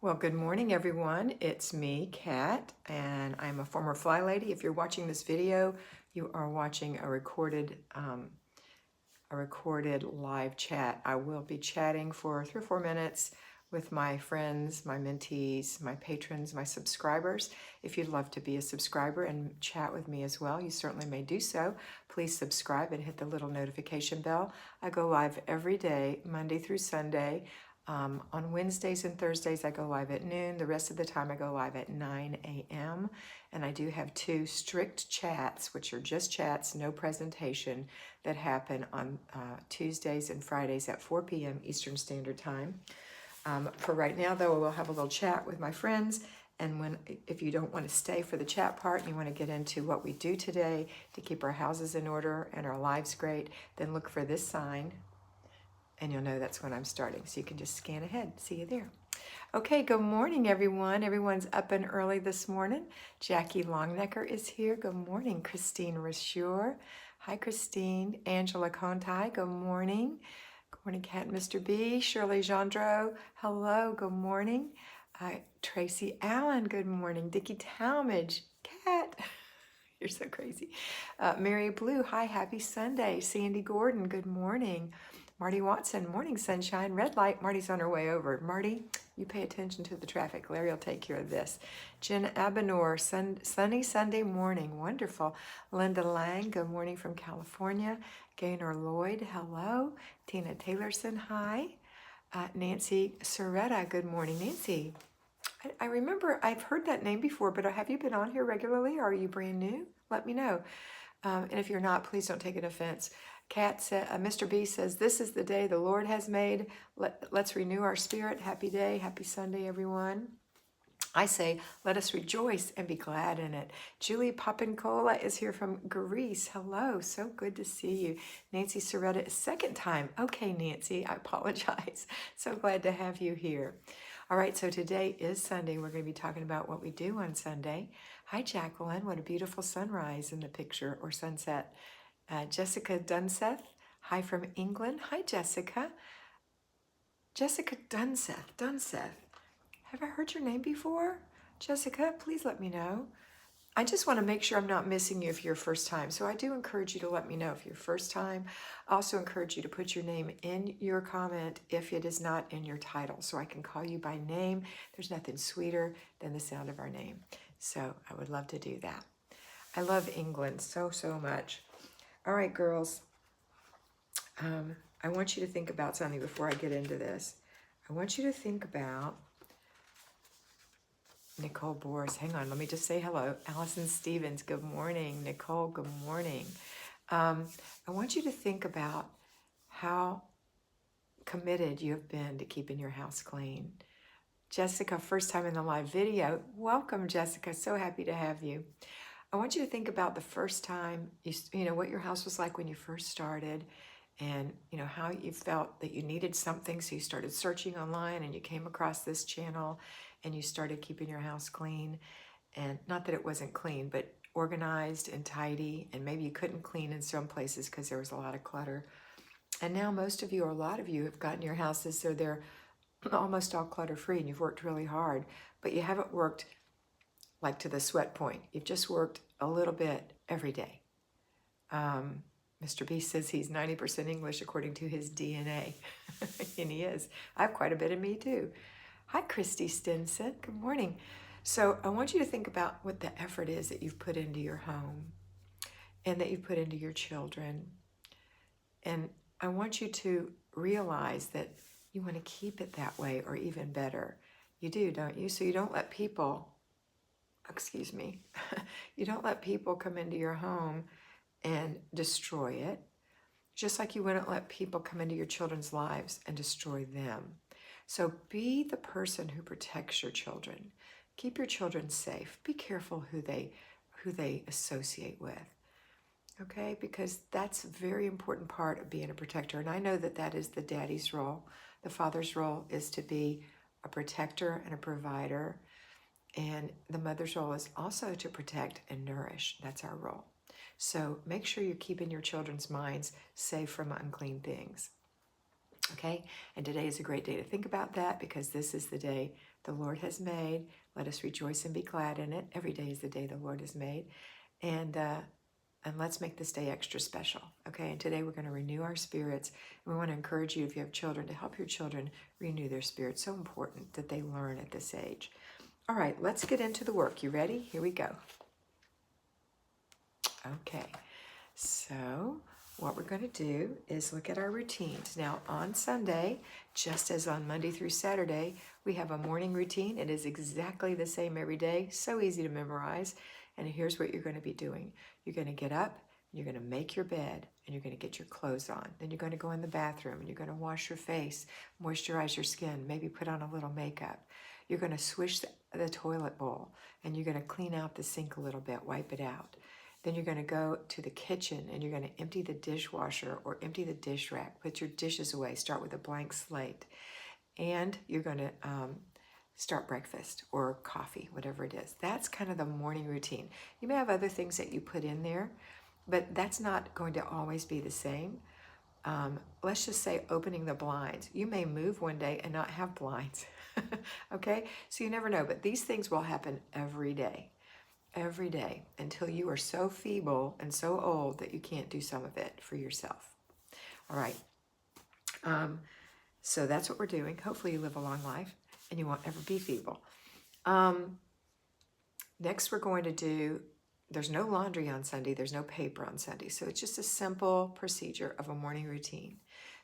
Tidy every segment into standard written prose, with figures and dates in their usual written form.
Well, good morning, everyone. It's me, Kat, and I'm a former Flylady. If you're watching this video, you are watching a recorded live chat. I will be chatting for 3 or 4 minutes with my friends, my mentees, my patrons, my subscribers. If you'd love to be a subscriber and chat with me as well, you certainly may do so. Please subscribe and hit the little notification bell. I go live every day, Monday through Sunday. On Wednesdays and Thursdays, I go live at noon. The rest of the time, I go live at 9 a.m. And I do have 2 strict chats, which are just chats, no presentation, that happen on Tuesdays and Fridays at 4 p.m. Eastern Standard Time. For right now, though, we'll have a little chat with my friends. And if you don't want to stay for the chat part and you want to get into what we do today to keep our houses in order and our lives great, then look for this sign and you'll know that's when I'm starting. So you can just scan ahead. See you there. Okay, good morning, everyone. Everyone's up and early this morning. Jackie Longnecker is here. Good morning, Christine Rashure. Hi, Christine. Angela Conti, good morning. Good morning, Kat and Mr. B. Shirley Gendreau, hello, good morning. Tracy Allen, good morning. Dickie Talmadge, Kat, you're so crazy. Mary Blue, hi, happy Sunday. Sandy Gordon, good morning. Marty Watson, morning sunshine, red light. Marty's on her way over. Marty, you pay attention to the traffic. Larry will take care of this. Jen Abenor, sunny Sunday morning, wonderful. Linda Lang, good morning from California. Gaynor Lloyd, hello. Tina Taylorson, hi. Nancy Soretta, good morning. Nancy, I remember I've heard that name before, but have you been on here regularly or are you brand new? Let me know. And if you're not, please don't take an offense. Kat said, Mr. B says, this is the day the Lord has made. Let's renew our spirit. Happy day. Happy Sunday, everyone. I say, let us rejoice and be glad in it. Julie Papincola is here from Greece. Hello, so good to see you. Nancy Soretta, second time. Okay, Nancy, I apologize. So glad to have you here. All right, so today is Sunday. We're going to be talking about what we do on Sunday. Hi, Jacqueline. What a beautiful sunrise in the picture or sunset. Jessica Dunseth, hi from England. Hi, Jessica. Jessica Dunseth. Have I heard your name before? Jessica, please let me know. I just want to make sure I'm not missing you if you're first time. So I do encourage you to let me know if you're first time. I also encourage you to put your name in your comment if it is not in your title, so I can call you by name. There's nothing sweeter than the sound of our name. So I would love to do that. I love England so much. All right, girls. I want you to think about something before I get into this. I want you to think about Nicole Boris. Hang on, let me just say hello. Allison Stevens, good morning. Nicole, good morning. I want you to think about how committed you have been to keeping your house clean. Jessica, first time in the live video. Welcome, Jessica. So happy to have you. I want you to think about the first time, you know, what your house was like when you first started, and you know how you felt that you needed something, so you started searching online and you came across this channel and you started keeping your house clean. And not that it wasn't clean, but organized and tidy, and maybe you couldn't clean in some places because there was a lot of clutter. And now most of you, or a lot of you, have gotten your houses so they're almost all clutter free, and you've worked really hard, but you haven't worked like to the sweat point. You've just worked a little bit every day. Mr. B says he's 90% English according to his DNA. And he is. I have quite a bit of me too. Hi, Christy Stinson. Good morning. So I want you to think about what the effort is that you've put into your home and that you've put into your children. And I want you to realize that you want to keep it that way, or even better. You do, don't you? So you don't let people, you don't let people come into your home and destroy it, just like you wouldn't let people come into your children's lives and destroy them. So be the person who protects your children. Keep your children safe. Be careful who they associate with. Okay, because that's a very important part of being a protector. And I know that that is the daddy's role. The father's role is to be a protector and a provider. And the mother's role is also to protect and nourish. That's our role. So make sure you're keeping your children's minds safe from unclean things. Okay, and today is a great day to think about that, because this is the day the Lord has made. Let us rejoice and be glad in it. Every day is the day the Lord has made. And let's make this day extra special, okay? And today we're going to renew our spirits. We want to encourage you, if you have children, to help your children renew their spirits. So important that they learn at this age. All right, let's get into the work. You ready? Here we go. Okay, so what we're going to do is look at our routines. Now, on Sunday, just as on Monday through Saturday, we have a morning routine. It is exactly the same every day, so easy to memorize. And here's what you're going to be doing. You're going to get up, you're going to make your bed, and you're going to get your clothes on. Then you're going to go in the bathroom, and you're going to wash your face, moisturize your skin, maybe put on a little makeup. You're going to swish the toilet bowl, and you're going to clean out the sink a little bit, wipe it out. Then you're going to go to the kitchen, and you're going to empty the dishwasher or empty the dish rack. Put your dishes away. Start with a blank slate. And you're going to start breakfast or coffee, whatever it is. That's kind of the morning routine. You may have other things that you put in there, but that's not going to always be the same. Let's just say opening the blinds. You may move one day and not have blinds, okay? So you never know, but these things will happen every day until you are so feeble and so old that you can't do some of it for yourself. All right. So that's what we're doing. Hopefully you live a long life and you won't ever be feeble. Next we're going to do, there's no laundry on Sunday, there's no paper on Sunday. So it's just a simple procedure of a morning routine.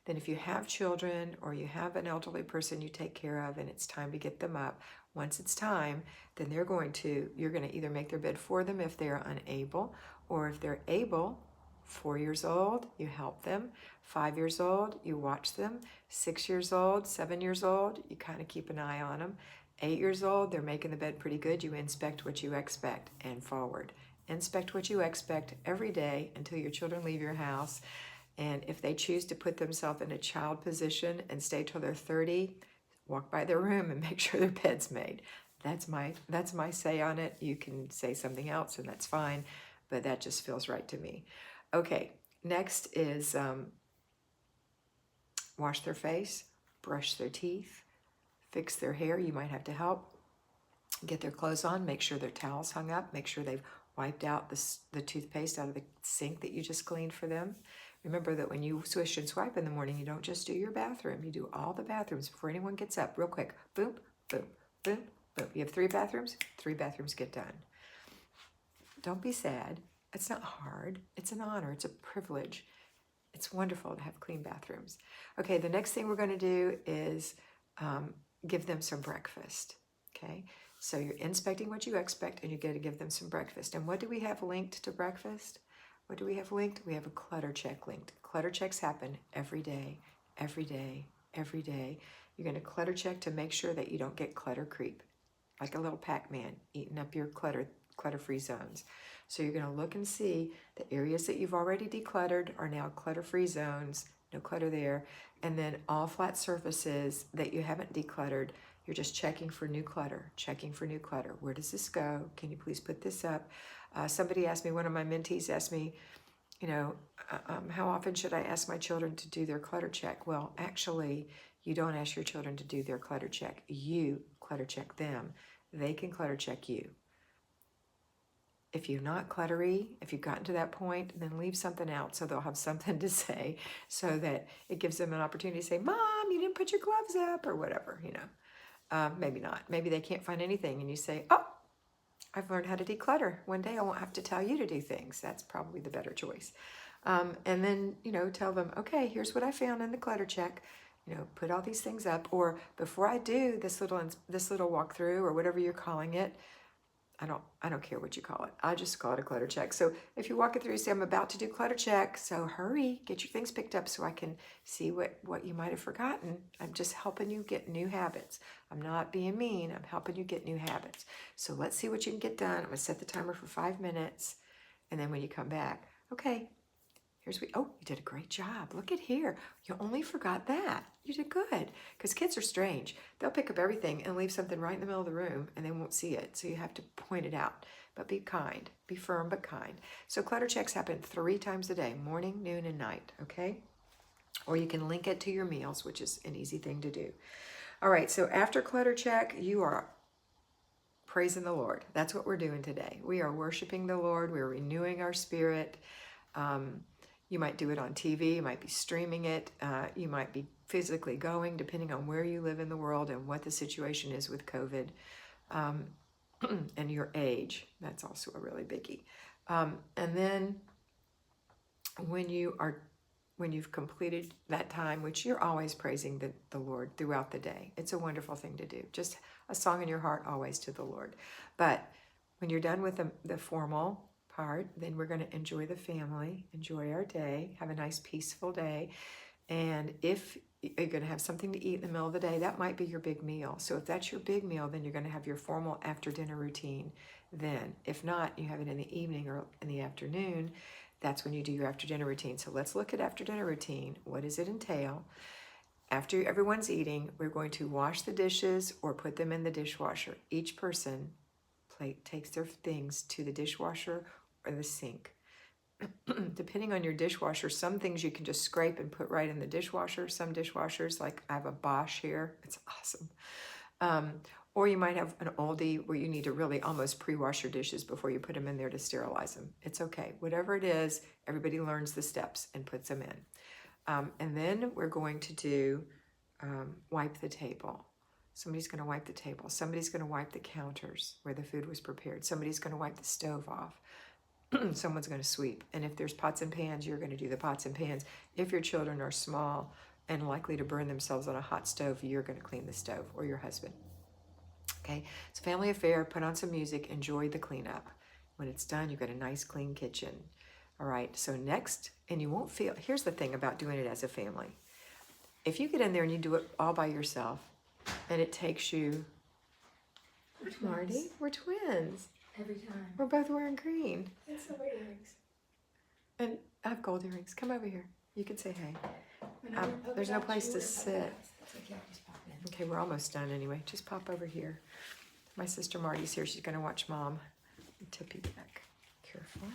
Then if you have children or you have an elderly person you take care of and it's time to get them up, once it's time, then you're going to either make their bed for them if they're unable, or if they're able, 4 years old, you help them. 5 years old, you watch them. 6 years old, 7 years old, you kind of keep an eye on them. 8 years old, they're making the bed pretty good. You inspect what you expect and forward. Inspect what you expect every day until your children leave your house. And if they choose to put themselves in a child position and stay till they're 30, walk by their room and make sure their bed's made. That's my say on it. You can say something else and that's fine, but that just feels right to me. Okay, next is wash their face, brush their teeth, fix their hair. You might have to help. Get their clothes on, make sure their towels hung up, make sure they've wiped out the toothpaste out of the sink that you just cleaned for them. Remember that when you swish and swipe in the morning, you don't just do your bathroom, you do all the bathrooms before anyone gets up, real quick. Boom, boom, boom, boom. You have 3 bathrooms, 3 bathrooms get done. Don't be sad. It's not hard. It's an honor. It's a privilege. It's wonderful to have clean bathrooms. Okay, the next thing we're going to do is give them some breakfast. Okay, so you're inspecting what you expect and you get to give them some breakfast. And what do we have linked to breakfast? What do we have linked? We have a clutter check linked. Clutter checks happen every day, every day, every day. You're going to clutter check to make sure that you don't get clutter creep, like a little Pac-Man eating up your clutter-free zones. So you're going to look and see the areas that you've already decluttered are now clutter-free zones, no clutter there. And then all flat surfaces that you haven't decluttered, you're just checking for new clutter, checking for new clutter. Where does this go? Can you please put this up? Somebody asked me, one of my mentees asked me, how often should I ask my children to do their clutter check? Well, actually, you don't ask your children to do their clutter check. You clutter check them. They can clutter check you. If you're not cluttery, if you've gotten to that point, then leave something out so they'll have something to say, so that it gives them an opportunity to say, Mom, you didn't put your gloves up, or whatever, Maybe not. Maybe they can't find anything and you say, oh, I've learned how to declutter. One day I won't have to tell you to do things. That's probably the better choice. And then, tell them, okay, here's what I found in the clutter check. Put all these things up. Or before I do this little walkthrough, or whatever you're calling it, I don't care what you call it. I just call it a clutter check. So if you walk it through, you say, I'm about to do clutter check, so hurry, get your things picked up so I can see what you might have forgotten. I'm just helping you get new habits. I'm not being mean. I'm helping you get new habits. So let's see what you can get done. I'm going to set the timer for 5 minutes. And then when you come back, okay, you did a great job. Look at here. You only forgot that. You did good. Because kids are strange. They'll pick up everything and leave something right in the middle of the room and they won't see it. So you have to point it out. But be kind. Be firm but kind. So clutter checks happen 3 times a day, morning, noon, and night. Okay? Or you can link it to your meals, which is an easy thing to do. All right, so after clutter check, you are praising the Lord. That's what we're doing today. We are worshiping the Lord. We're renewing our spirit. You might do it on TV. You might be streaming it. You might be physically going, depending on where you live in the world and what the situation is with COVID, and your age. That's also a really biggie. And then when you've completed that time, which you're always praising the Lord throughout the day. It's a wonderful thing to do. Just a song in your heart always to the Lord. But when you're done with the formal part, then we're going to enjoy the family, enjoy our day, have a nice peaceful day. And if you're going to have something to eat in the middle of the day, that might be your big meal. So if that's your big meal, then you're going to have your formal after dinner routine then. If not, you have it in the evening or in the afternoon. That's when you do your after dinner routine. So let's look at after dinner routine. What does it entail? After everyone's eating, we're going to wash the dishes or put them in the dishwasher. Each person takes their things to the dishwasher or the sink. Depending on your dishwasher, some things you can just scrape and put right in the dishwasher. Some dishwashers, like I have a Bosch here, it's awesome. Or you might have an oldie where you need to really almost pre-wash your dishes before you put them in there to sterilize them. It's okay. Whatever it is, everybody learns the steps and puts them in. And then we're going to do wipe the table. Somebody's going to wipe the table. Somebody's going to wipe the counters where the food was prepared. Somebody's going to wipe the stove off. Someone's going to sweep. And if there's pots and pans, you're going to do the pots and pans. If your children are small and likely to burn themselves on a hot stove, you're going to clean the stove, or your husband. Okay, it's a family affair. Put on some music. Enjoy the cleanup. When it's done, you've got a nice clean kitchen. All right, so next, and you won't feel, here's the thing about doing it as a family. If you get in there and you do it all by yourself, and it takes you, Marty, we're twins. Every time. We're both wearing green. And silver earrings. And I have gold earrings. Come over here. You can say hey. There's no place to sit. Okay, we're almost done anyway. Just pop over here. My sister Marty's here. She's going to watch Mom. Tip you back. Careful.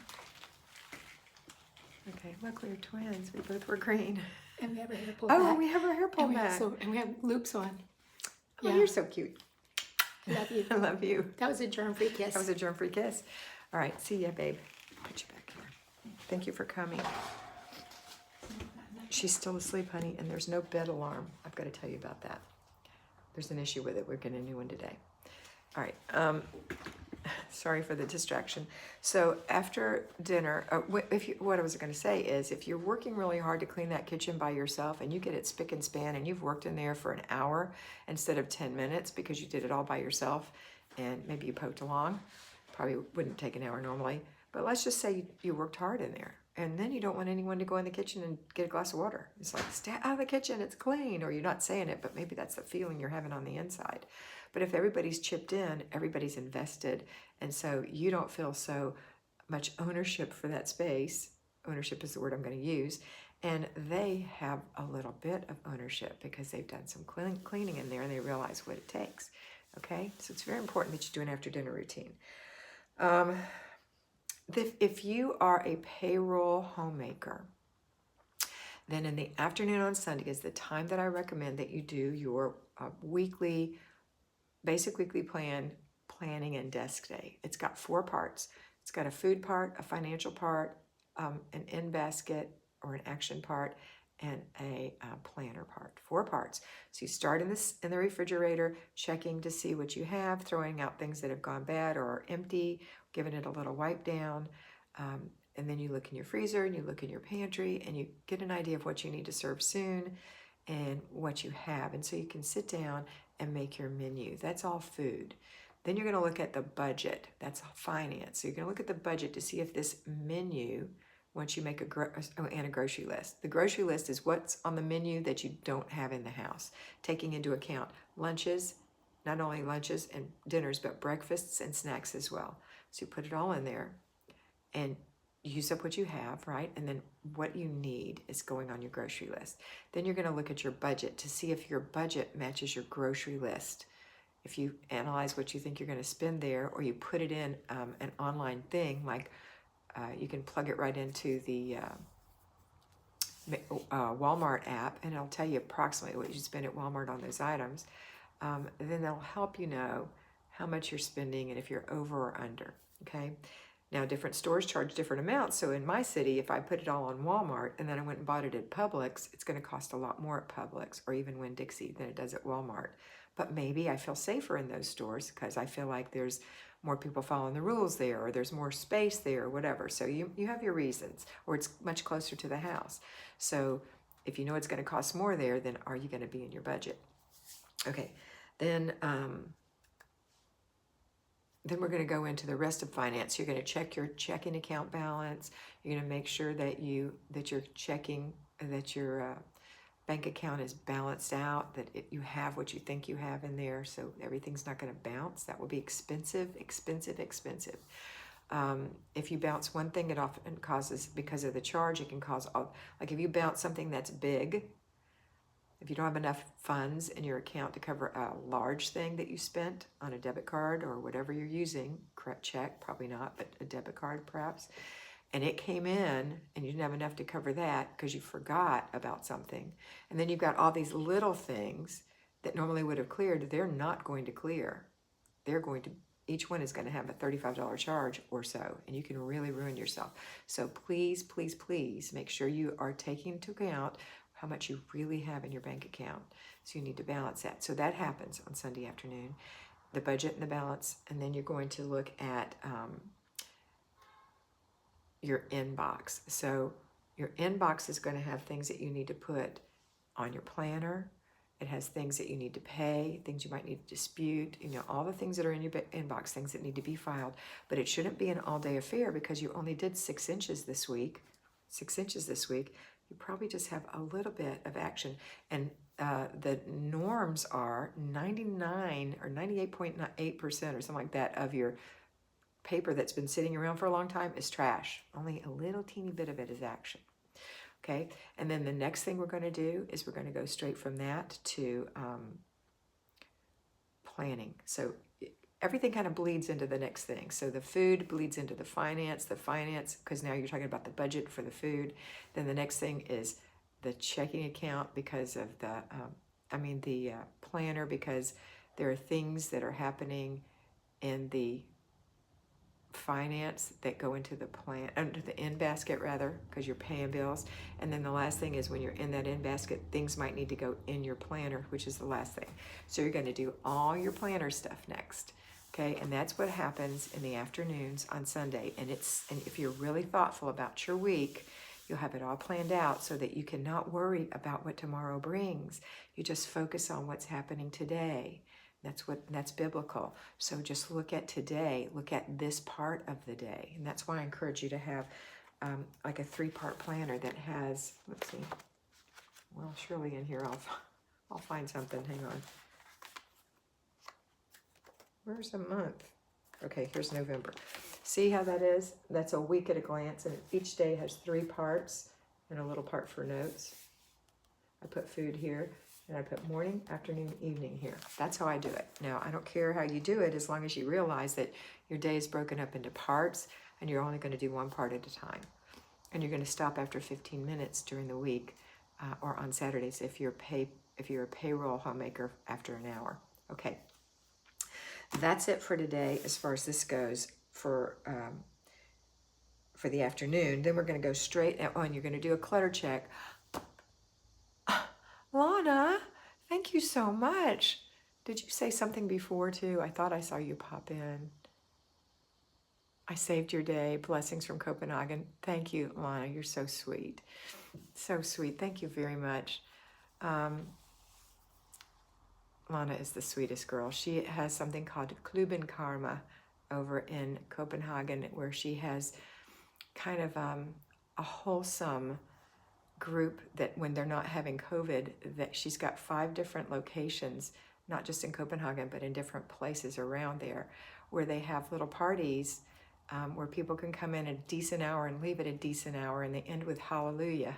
Okay, look, we're twins. We both were green. And we have our hair pulled back. Oh, we have our hair pulled back. And we have loops on. Oh, you're so cute. Love you. I love you. That was a germ-free kiss. That was a germ-free kiss. All right, see ya, babe. Put you back here. Thank you for coming. She's still asleep, honey, and there's no bed alarm. I've got to tell you about that. There's an issue with it. We're getting a new one today. All right. Sorry for the distraction. So after dinner, what I was going to say is, if you're working really hard to clean that kitchen by yourself and you get it spick and span and you've worked in there for an hour instead of 10 minutes because you did it all by yourself and maybe you poked along, probably wouldn't take an hour normally, but let's just say you worked hard in there, and then you don't want anyone to go in the kitchen and get a glass of water. It's like, stay out of the kitchen, it's clean, or you're not saying it, but maybe that's the feeling you're having on the inside. But if everybody's chipped in, everybody's invested, and so you don't feel so much ownership for that space. Ownership is the word I'm going to use. And they have a little bit of ownership because they've done some cleaning in there and they realize what it takes. Okay? So it's very important that you do an after dinner routine. If you are a payroll homemaker, then in the afternoon on Sunday is the time that I recommend that you do your basic weekly planning and desk day. It's got 4 parts. It's got a food part, a financial part, an in basket or an action part, and a planner part. 4 parts. So you start in the refrigerator, checking to see what you have, throwing out things that have gone bad or are empty, giving it a little wipe down, and then you look in your freezer and you look in your pantry and you get an idea of what you need to serve soon and what you have. And so you can sit down and make your menu. That's all food. Then you're going to look at the budget. That's finance. So you're going to look at the budget to see if this menu, once you make a grocery list. The grocery list is what's on the menu that you don't have in the house, taking into account lunches, not only lunches and dinners, but breakfasts and snacks as well. So you put it all in there and use up what you have, right? And then what you need is going on your grocery list. Then you're going to look at your budget to see if your budget matches your grocery list. If you analyze what you think you're going to spend there, or you put it in an online thing, like you can plug it right into the Walmart app, and it'll tell you approximately what you spend at Walmart on those items. then they'll help you know how much you're spending and if you're over or under, okay? Now, different stores charge different amounts. So in my city, if I put it all on Walmart and then I went and bought it at Publix, it's going to cost a lot more at Publix or even Winn-Dixie than it does at Walmart. But maybe I feel safer in those stores because I feel like there's more people following the rules there, or there's more space there, or whatever. So you have your reasons, or it's much closer to the house. So if you know it's going to cost more there, then are you going to be in your budget? Okay, then we're going to go into the rest of finance. You're going to check your checking account balance. You're going to make sure that your bank account is balanced out, that you have what you think you have in there, so everything's not going to bounce. That will be expensive, expensive, expensive. If you bounce one thing, it often causes, because of the charge, it can cause, like if you bounce something that's big, if you don't have enough funds in your account to cover a large thing that you spent on a debit card or whatever you're using, check, probably not, but a debit card perhaps, and it came in and you didn't have enough to cover that because you forgot about something, and then you've got all these little things that normally would have cleared, they're not going to clear. Each one is going to have a $35 charge or so, and you can really ruin yourself. So please, please, please make sure you are taking into account how much you really have in your bank account. So you need to balance that. So that happens on Sunday afternoon, the budget and the balance, and then you're going to look at your inbox. So your inbox is going to have things that you need to put on your planner. It has things that you need to pay, things you might need to dispute, all the things that are in your inbox, things that need to be filed. But it shouldn't be an all-day affair because you only did 6 inches this week. 6 inches this week. You probably just have a little bit of action. And the norms are 99 or 98.8% or something like that of your paper that's been sitting around for a long time is trash. Only a little teeny bit of it is action. Okay, and then the next thing we're going to do is we're going to go straight from that to planning. So everything kind of bleeds into the next thing. So the food bleeds into the finance, because now you're talking about the budget for the food. Then the next thing is the checking account because of the planner, because there are things that are happening in the finance that go into the plan, under the in basket rather, because you're paying bills. And then the last thing is when you're in that in basket, things might need to go in your planner, which is the last thing. So you're going to do all your planner stuff next. Okay, and that's what happens in the afternoons on Sunday. And if you're really thoughtful about your week, you'll have it all planned out so that you can not worry about what tomorrow brings. You just focus on what's happening today. That's biblical. So just look at today, look at this part of the day. And that's why I encourage you to have like a 3-part planner that has, let's see, well, surely in here I'll find something, hang on. Where's the month? Okay, here's November. See how that is? That's a week at a glance, and each day has 3 parts and a little part for notes. I put food here, and I put morning, afternoon, evening here. That's how I do it. Now, I don't care how you do it as long as you realize that your day is broken up into parts, and you're only going to do 1 part at a time. And you're going to stop after 15 minutes during the week or on Saturdays if you're a payroll homemaker after an hour. Okay. That's it for today as far as this goes for the afternoon. Then we're going to go straight on. You're going to do a clutter check. Lana, thank you so much. Did you say something before too? I thought I saw you pop in. I saved your day. Blessings from Copenhagen. Thank you, Lana. You're so sweet. So sweet. Thank you very much. Lana is the sweetest girl. She has something called Kluben Karma over in Copenhagen, where she has kind of a wholesome group that when they're not having COVID, that she's got 5 different locations, not just in Copenhagen, but in different places around there, where they have little parties where people can come in a decent hour and leave at a decent hour, and they end with hallelujah.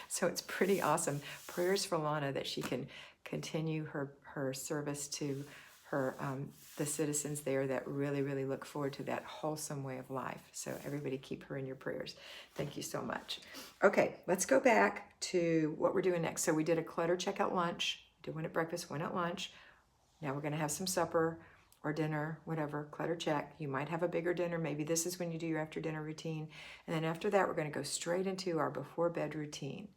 So it's pretty awesome. Prayers for Lana that she can continue her service to her the citizens there that really, really look forward to that wholesome way of life. So everybody keep her in your prayers. Thank you so much. Okay, let's go back to what we're doing next. So we did a clutter check at lunch, did one at breakfast, one at lunch, Now we're going to have some supper or dinner, whatever, clutter check. You might have a bigger dinner. Maybe this is when you do your after dinner routine. And then after that, we're going to go straight into our before bed routine.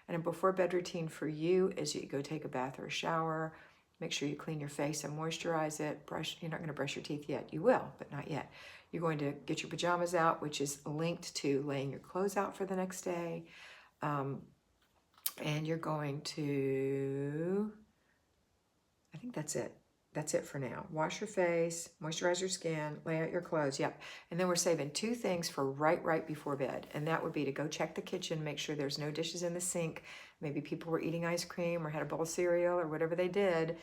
And a before bed routine for you is you go take a bath or a shower. Make sure you clean your face and moisturize it. Brush. You're not going to brush your teeth yet. You will, but not yet. You're going to get your pajamas out, which is linked to laying your clothes out for the next day. And you're going to, I think that's it. That's it for now. Wash your face, moisturize your skin, lay out your clothes. Yep. And then we're saving 2 things for right before bed. And that would be to go check the kitchen, make sure there's no dishes in the sink. Maybe people were eating ice cream or had a bowl of cereal or whatever they did.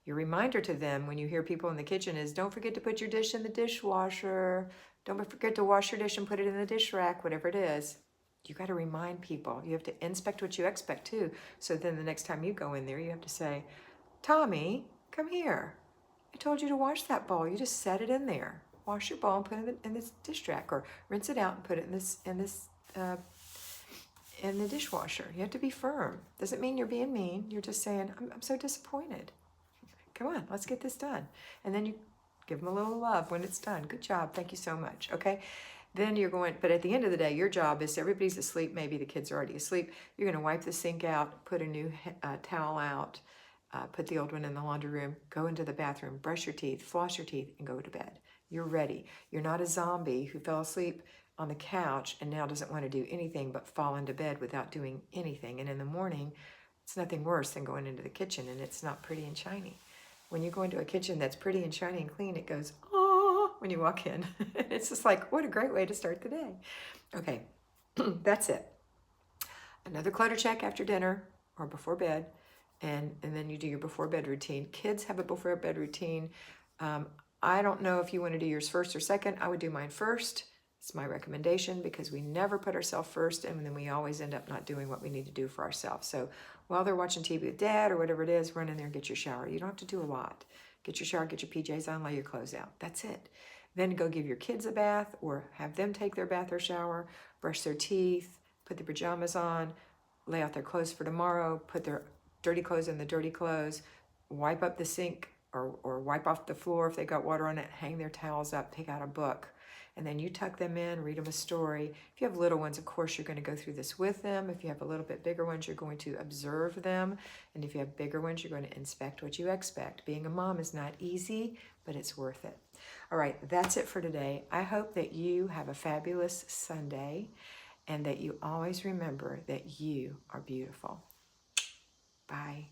Your reminder to them when you hear people in the kitchen is don't forget to put your dish in the dishwasher. Don't forget to wash your dish and put it in the dish rack, whatever it is. You got to remind people. You have to inspect what you expect too. So then the next time you go in there, you have to say, Tommy, come here. I told you to wash that bowl. You just set it in there. Wash your bowl and put it in this dish rack, or rinse it out and put it in the dishwasher. You have to be firm. Doesn't mean you're being mean. You're just saying, I'm so disappointed. Come on, let's get this done. And then you give them a little love when it's done. Good job. Thank you so much. Okay. Then you're going, but at the end of the day, your job is everybody's asleep. Maybe the kids are already asleep. You're going to wipe the sink out, put a new towel out, put the old one in the laundry room, go into the bathroom, brush your teeth, floss your teeth, and go to bed. You're ready. You're not a zombie who fell asleep on the couch and now doesn't want to do anything but fall into bed without doing anything. And in the morning, it's nothing worse than going into the kitchen and it's not pretty and shiny. When you go into a kitchen that's pretty and shiny and clean, it goes, oh, when you walk in. It's just like, what a great way to start the day. Okay, that's it. Another clutter check after dinner or before bed, and then you do your before bed routine. Kids have a before bed routine. I don't know if you want to do yours first or second. I would do mine first. It's my recommendation because we never put ourselves first and then we always end up not doing what we need to do for ourselves. So while they're watching TV with dad or whatever it is, run in there and get your shower. You don't have to do a lot. Get your shower, get your PJs on, lay your clothes out. That's it. Then go give your kids a bath or have them take their bath or shower, brush their teeth, put their pajamas on, lay out their clothes for tomorrow, put their dirty clothes in the dirty clothes, wipe up the sink or wipe off the floor if they got water on it, hang their towels up, take out a book. And then you tuck them in, read them a story. If you have little ones, of course, you're going to go through this with them. If you have a little bit bigger ones, you're going to observe them. And if you have bigger ones, you're going to inspect what you expect. Being a mom is not easy, but it's worth it. All right, that's it for today. I hope that you have a fabulous Sunday and that you always remember that you are beautiful. Bye.